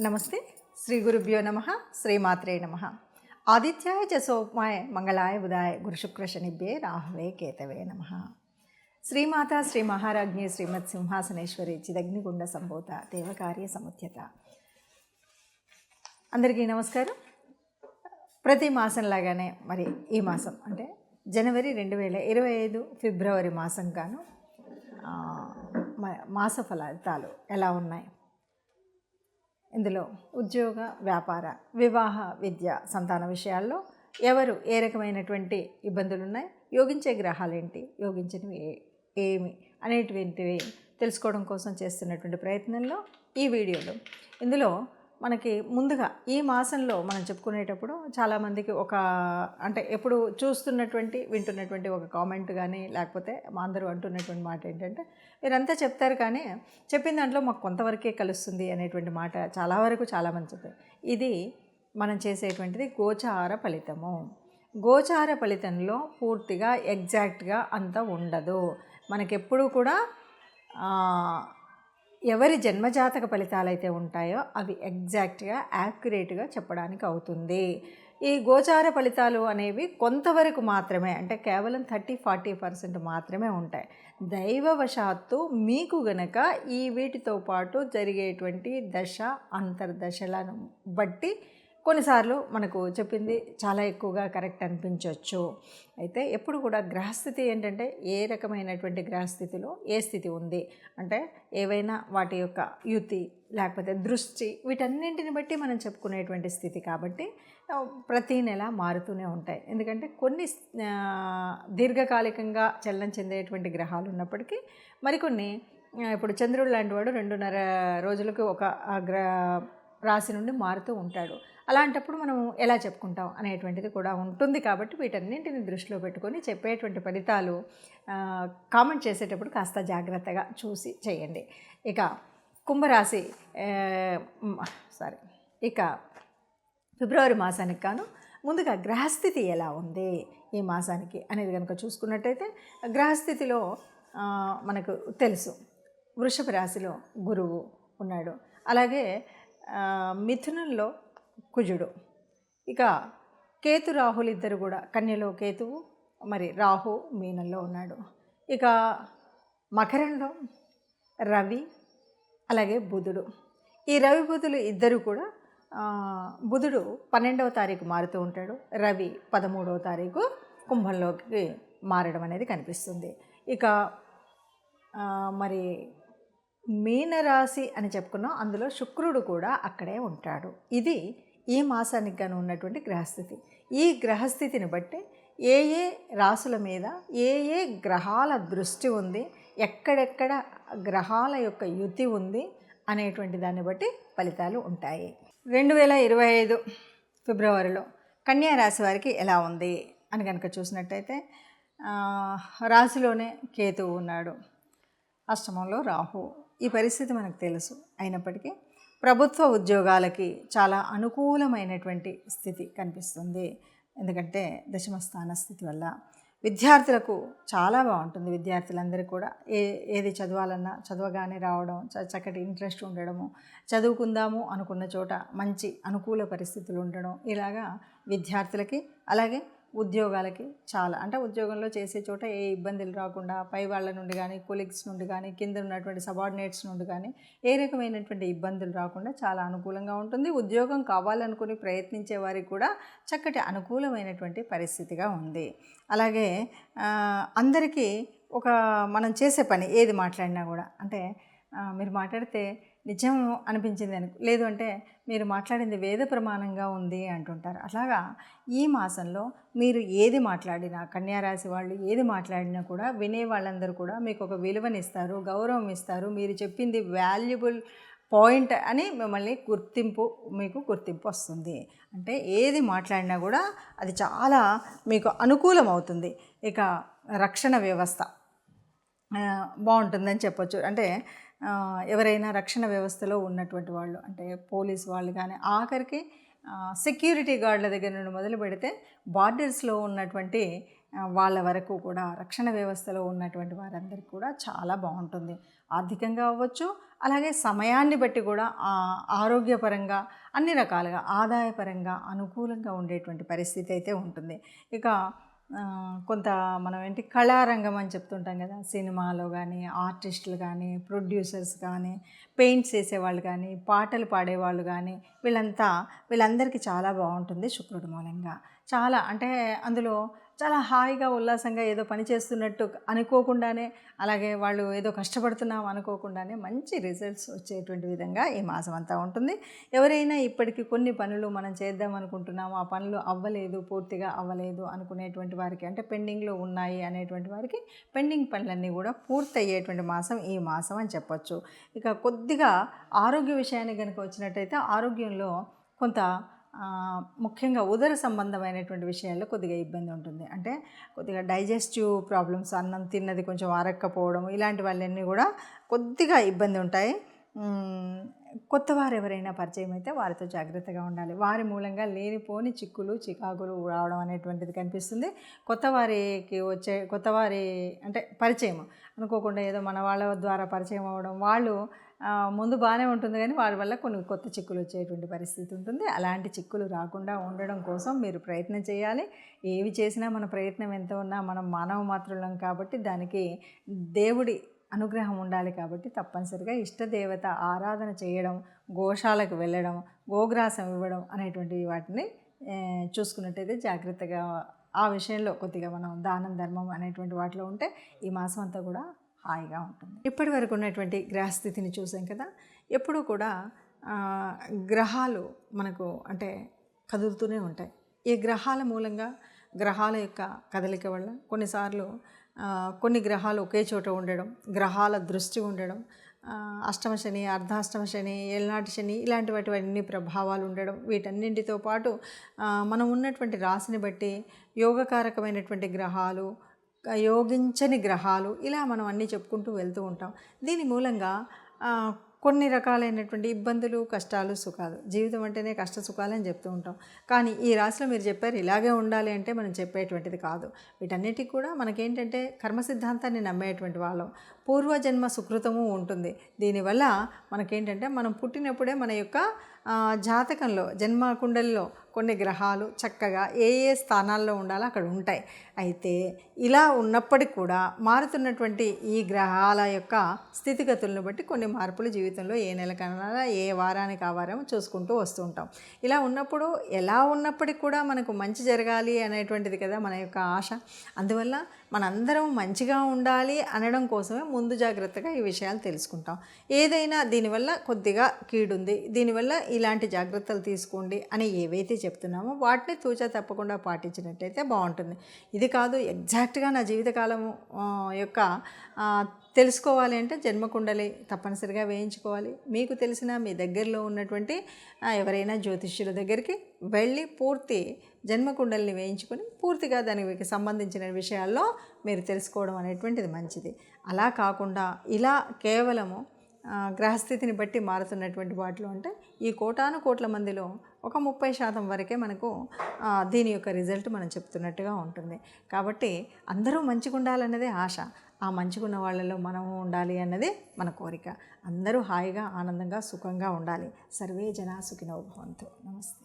నమస్తే. శ్రీ గురుభ్యో నమ. శ్రీమాత్రే నమ. ఆదిత్యాయ చ సోమాయ మంగళాయ బుధాయ గురుశుక్ర శనిభ్యే రాహవే కేతవే నమ. శ్రీమాత శ్రీ మహారాజ్ఞి శ్రీమత్ సింహాసనేశ్వరి చిదగ్నిగుండ సంభూత దేవకార్య సముద్యత. అందరికీ నమస్కారం. ప్రతి మాసంలాగానే మరి ఈ మాసం అంటే జనవరి 2025 ఫిబ్రవరి మాసం గాను మాస ఫలితాలు ఎలా ఉన్నాయి, ఇందులో ఉద్యోగ, వ్యాపార, వివాహ, విద్య, సంతాన విషయాల్లో ఎవరు ఏ రకమైనటువంటి ఇబ్బందులు ఉన్నాయి, యోగించే గ్రహాలు ఏంటి, యోగించినవి ఏమి అనేటువంటివి తెలుసుకోవడం కోసం చేస్తున్నటువంటి ప్రయత్నంలో ఈ వీడియోలో ఇందులో మనకి ముందుగా ఈ మాసంలో మనం చెప్పుకునేటప్పుడు చాలామందికి అంటే ఎప్పుడు చూస్తున్నటువంటి వింటున్నటువంటి ఒక కామెంట్ కానీ లేకపోతే మా అందరూ అంటున్నటువంటి మాట ఏంటంటే, మీరంతా చెప్తారు కానీ చెప్పిన దాంట్లో మాకు కొంతవరకే కలుస్తుంది అనేటువంటి మాట చాలా వరకు చాలామంది చెప్పారు. ఇది మనం చేసేటువంటిది గోచార ఫలితము. గోచార ఫలితంలో పూర్తిగా ఎగ్జాక్ట్గా అంత ఉండదు. మనకెప్పుడు కూడా ఎవరి జన్మజాతక ఫలితాలు అయితే ఉంటాయో అవి ఎగ్జాక్ట్గా యాక్యురేట్గా చెప్పడానికి అవుతుంది. ఈ గోచార ఫలితాలు అనేవి కొంతవరకు మాత్రమే, అంటే కేవలం 30-40% మాత్రమే ఉంటాయి. దైవవశాత్తు మీకు గనక ఈ వీటితో పాటు జరిగేటువంటి దశ అంతర్దశలను బట్టి కొన్నిసార్లు మనకు చెప్పింది చాలా ఎక్కువగా కరెక్ట్ అనిపించవచ్చు. అయితే ఎప్పుడు కూడా గ్రహస్థితి ఏంటంటే ఏ రకమైనటువంటి గ్రహస్థితిలో ఏ స్థితి ఉంది అంటే ఏవైనా వాటి యొక్క యుతి లేకపోతే దృష్టి వీటన్నింటిని బట్టి మనం చెప్పుకునేటువంటి స్థితి కాబట్టి ప్రతీ నెల మారుతూనే ఉంటాయి. ఎందుకంటే కొన్ని దీర్ఘకాలికంగా చలనం చెందేటువంటి గ్రహాలు ఉన్నప్పటికీ మరికొన్ని ఇప్పుడు చంద్రుడు లాంటి వాడు 2.5 రోజులకు ఒక రాశి నుండి మారుతూ ఉంటాడు. అలాంటప్పుడు మనం ఎలా చెప్పుకుంటాం అనేటువంటిది కూడా ఉంటుంది. కాబట్టి వీటన్నింటిని దృష్టిలో పెట్టుకొని చెప్పేటువంటి ఫలితాలు కామెంట్ చేసేటప్పుడు కాస్త జాగ్రత్తగా చూసి చేయండి. కుంభరాశి ఇక ఫిబ్రవరి మాసానికి గాను ముందుగా గ్రహస్థితి ఎలా ఉంది ఈ మాసానికి అనేది కనుక చూసుకున్నట్టయితే, గ్రహస్థితిలో మనకు తెలుసు వృషభ రాశిలో గురువు ఉన్నాడు, అలాగే మిథునంలో కుజుడు, ఇక కేతు రాహులు ఇద్దరు కూడా కన్యలో కేతువు, మరి రాహు మీనంలో ఉన్నాడు. ఇక మకరంలో రవి, అలాగే బుధుడు. ఈ రవి బుధులు ఇద్దరు కూడా బుధుడు 12వ తారీఖు మారుతూ ఉంటాడు, రవి 13వ తారీఖు కుంభంలోకి మారడం అనేది కనిపిస్తుంది. ఇక మరి మీనరాశి అని చెప్పుకున్నాం, అందులో శుక్రుడు కూడా అక్కడే ఉంటాడు. ఇది ఈ మాసానికి గాను ఉన్నటువంటి గ్రహస్థితి. ఈ గ్రహస్థితిని బట్టి ఏ ఏ రాసుల మీద ఏ ఏ గ్రహాల దృష్టి ఉంది, ఎక్కడెక్కడ గ్రహాల యొక్క యుతి ఉంది అనేటువంటి దాన్ని బట్టి ఫలితాలు ఉంటాయి. 2025 ఫిబ్రవరిలో కన్యా రాశి వారికి ఎలా ఉంది అని కనుక చూసినట్టయితే, రాశిలోనే కేతువు ఉన్నాడు, అష్టమంలో రాహు. ఈ పరిస్థితి మనకు తెలుసు. అయినప్పటికీ ప్రభుత్వ ఉద్యోగాలకి చాలా అనుకూలమైనటువంటి స్థితి కనిపిస్తుంది. ఎందుకంటే దశమ స్థాన స్థితి వల్ల విద్యార్థులకు చాలా బాగుంటుంది. విద్యార్థులందరూ కూడా ఏది చదవాలన్నా చదవగానే రావడం, చక్కటి ఇంట్రెస్ట్ ఉండడము, చదువుకుందాము అనుకున్న చోట మంచి అనుకూల పరిస్థితులు ఉండడం, ఇలాగా విద్యార్థులకి అలాగే ఉద్యోగాలకి చాలా, అంటే ఉద్యోగంలో చేసే చోట ఏ ఇబ్బందులు రాకుండా పై వాళ్ళ నుండి కానీ కొలీగ్స్ నుండి కానీ కింద ఉన్నటువంటి సబార్డినేట్స్ నుండి కానీ ఏ రకమైనటువంటి ఇబ్బందులు రాకుండా చాలా అనుకూలంగా ఉంటుంది. ఉద్యోగం కావాలనుకుని ప్రయత్నించే వారికి కూడా చక్కటి అనుకూలమైనటువంటి పరిస్థితిగా ఉంది. అలాగే అందరికీ మనం చేసే పని ఏది మాట్లాడినా కూడా, అంటే మీరు మాట్లాడితే నిజం అనిపించింది లేదు అంటే మీరు మాట్లాడింది వేద ప్రమాణంగా ఉంది అంటుంటారు. అలాగా ఈ మాసంలో మీరు ఏది మాట్లాడినా, కన్యారాశి వాళ్ళు ఏది మాట్లాడినా కూడా వినే వాళ్ళందరూ కూడా మీకు ఒక విలువనిస్తారు, గౌరవం ఇస్తారు. మీరు చెప్పింది వాల్యుబుల్ పాయింట్ అని మిమ్మల్ని మీకు గుర్తింపు వస్తుంది. అంటే ఏది మాట్లాడినా కూడా అది చాలా మీకు అనుకూలం అవుతుంది. ఇక రక్షణ వ్యవస్థ బాగుంటుందని చెప్పొచ్చు. అంటే ఎవరైనా రక్షణ వ్యవస్థలో ఉన్నటువంటి వాళ్ళు, అంటే పోలీస్ వాళ్ళు కానీ, ఆఖరికి సెక్యూరిటీ గార్డుల దగ్గర నుండి మొదలు పెడితే బార్డర్స్లో ఉన్నటువంటి వాళ్ళ వరకు కూడా రక్షణ వ్యవస్థలో ఉన్నటువంటి వారందరికీ కూడా చాలా బాగుంటుంది. ఆర్థికంగా అవ్వచ్చు, అలాగే సమయాన్ని బట్టి కూడా ఆరోగ్యపరంగా అన్ని రకాలుగా ఆదాయపరంగా అనుకూలంగా ఉండేటువంటి పరిస్థితి అయితే ఉంటుంది. ఇక కొంత మనం కళారంగం అని చెప్తుంటాం కదా, సినిమాలో కానీ ఆర్టిస్టులు కానీ ప్రొడ్యూసర్స్ కానీ పెయింట్స్ వేసేవాళ్ళు కానీ పాటలు పాడేవాళ్ళు కానీ వీళ్ళందరికీ చాలా బాగుంటుంది శుక్రుడి మూలంగా. చాలా అంటే అందులో చాలా హాయిగా ఉల్లాసంగా ఏదో పని చేస్తున్నట్టు అనుకోకుండానే, అలాగే వాళ్ళు ఏదో కష్టపడుతున్నాం అనుకోకుండానే మంచి రిజల్ట్స్ వచ్చేటువంటి విధంగా ఈ మాసం అంతా ఉంటుంది. ఎవరైనా ఇప్పటికీ కొన్ని పనులు మనం చేద్దాం అనుకుంటున్నాము, ఆ పనులు అవ్వలేదు, పూర్తిగా అవ్వలేదు అనుకునేటువంటి వారికి, అంటే పెండింగ్లో ఉన్నాయి అనేటువంటి వారికి పెండింగ్ పనులన్నీ కూడా పూర్తి అయ్యేటువంటి మాసం ఈ మాసం అని చెప్పొచ్చు. ఇక కొద్దిగా ఆరోగ్య విషయానికి కనుక వచ్చినట్టయితే ఆరోగ్యంలో కొంత ముఖ్యంగా ఉదర సంబంధమైనటువంటి విషయాల్లో కొద్దిగా ఇబ్బంది ఉంటుంది. అంటే కొద్దిగా డైజెస్టివ్ ప్రాబ్లమ్స్, అన్నం తిన్నది కొంచెం అరక్కపోవడం, ఇలాంటి వాళ్ళన్నీ కూడా కొద్దిగా ఇబ్బంది ఉంటాయి. కొత్త వారు ఎవరైనా పరిచయం అయితే వారితో జాగ్రత్తగా ఉండాలి. వారి మూలంగా లేనిపోని చికాకులు రావడం అనేటువంటిది కనిపిస్తుంది. కొత్త వారి అంటే పరిచయం అనుకోకుండా ఏదో మన వాళ్ళ ద్వారా పరిచయం అవ్వడం, వాళ్ళు ముందు బాగానే ఉంటుంది కానీ వారి వల్ల కొన్ని కొత్త చిక్కులు వచ్చేటువంటి పరిస్థితి ఉంటుంది. అలాంటి చిక్కులు రాకుండా ఉండడం కోసం మీరు ప్రయత్నం చేయాలి. ఏవి చేసినా మన ప్రయత్నం ఎంత ఉన్నా మనం మానవ మాత్రులం కాబట్టి దానికి దేవుడి అనుగ్రహం ఉండాలి. కాబట్టి తప్పనిసరిగా ఇష్టదేవత ఆరాధన చేయడం, గోశాలకు వెళ్ళడం, గోగ్రాసం ఇవ్వడం అనేటువంటి వాటిని చూసుకున్నట్టయితే జాగ్రత్తగా ఆ విషయంలో కొద్దిగా మనం దానం ధర్మం అనేటువంటి వాటిలో ఉంటే ఈ మాసం అంతా కూడా హాయిగా ఉంటుంది. ఇప్పటి వరకు ఉన్నటువంటి గ్రహస్థితిని చూసాం కదా. ఎప్పుడూ కూడా గ్రహాలు మనకు అంటే కదులుతూనే ఉంటాయి. ఈ గ్రహాల మూలంగా, గ్రహాల యొక్క కదలిక వల్ల కొన్నిసార్లు కొన్ని గ్రహాలు ఒకే చోట ఉండడం, గ్రహాల దృష్టి ఉండడం, అష్టమ శని, అర్ధాష్టమ శని, ఏళ్ళనాటి శని ఇలాంటి వాటివన్నీ ప్రభావాలు ఉండడం, వీటన్నింటితో పాటు మనం ఉన్నటువంటి రాశిని బట్టి యోగకారకమైనటువంటి గ్రహాలు, యోగించని గ్రహాలు, ఇలా మనం అన్నీ చెప్పుకుంటూ వెళ్తూ ఉంటాం. దీని మూలంగా కొన్ని రకాలైనటువంటి ఇబ్బందులు, కష్టాలు, సుఖాలు, జీవితం అంటేనే కష్ట సుఖాలని చెప్తూ ఉంటాం. కానీ ఈ రాశిలో మీరు చెప్పారు ఇలాగే ఉండాలి అంటే మనం చెప్పేటువంటిది కాదు. వీటన్నిటికి కూడా మనకేంటంటే కర్మ సిద్ధాంతాన్ని నమ్మేటువంటి వాళ్ళం, పూర్వజన్మ సుకృతము ఉంటుంది. దీనివల్ల మనకేంటంటే మనం పుట్టినప్పుడే మన యొక్క జాతకంలో, జన్మ కుండలిలో కొన్ని గ్రహాలు చక్కగా ఏ స్థానాల్లో ఉండాలో అక్కడ ఉంటాయి. అయితే ఇలా ఉన్నప్పటికీ కూడా మారుతున్నటువంటి ఈ గ్రహాల యొక్క స్థితిగతులను బట్టి కొన్ని మార్పులు జీవితంలో ఏ నెల కన్నా ఏ వారానికి ఆ వారం చూసుకుంటూ వస్తూ ఉంటాం. ఇలా ఉన్నప్పుడు ఎలా ఉన్నప్పటికీ కూడా మనకు మంచి జరగాలి అనేటువంటిది కదా మన యొక్క ఆశ. అందువల్ల మనందరం మంచిగా ఉండాలి అనడం కోసమే ముందు జాగ్రత్తగా ఈ విషయాలు తెలుసుకుంటాం. ఏదైనా దీనివల్ల కొద్దిగా కీడుంది, దీనివల్ల ఇలాంటి జాగ్రత్తలు తీసుకోండి అని ఏవైతే చెప్తున్నామో వాటిని తూచా తప్పకుండా పాటించినట్టయితే బాగుంటుంది. ఇది కాదు ఎగ్జాక్ట్గా నా జీవితకాలము యొక్క తెలుసుకోవాలి అంటే జన్మకుండలి తప్పనిసరిగా వేయించుకోవాలి. మీకు తెలిసిన మీ దగ్గరలో ఉన్నటువంటి ఎవరైనా జ్యోతిష్యుల దగ్గరికి వెళ్ళి పూర్తి జన్మకుండలిని వేయించుకొని పూర్తిగా దానికి సంబంధించిన విషయాల్లో మీరు తెలుసుకోవడం అనేటువంటిది మంచిది. అలా కాకుండా ఇలా కేవలము గ్రహస్థితిని బట్టి మారుతున్నటువంటి వాటిలో అంటే ఈ కోట్ల మందిలో ఒక 30% వరకే మనకు దీని యొక్క రిజల్ట్ మనం చెప్తున్నట్టుగా ఉంటుంది. కాబట్టి అందరూ మంచిగా ఉండాలన్నదే ఆశ. ఆ మంచిగున్న వాళ్ళలో మనము ఉండాలి అన్నది మన కోరిక. అందరూ హాయిగా, ఆనందంగా, సుఖంగా ఉండాలి. సర్వే జనా సుఖినో భవంతు. నమస్తే.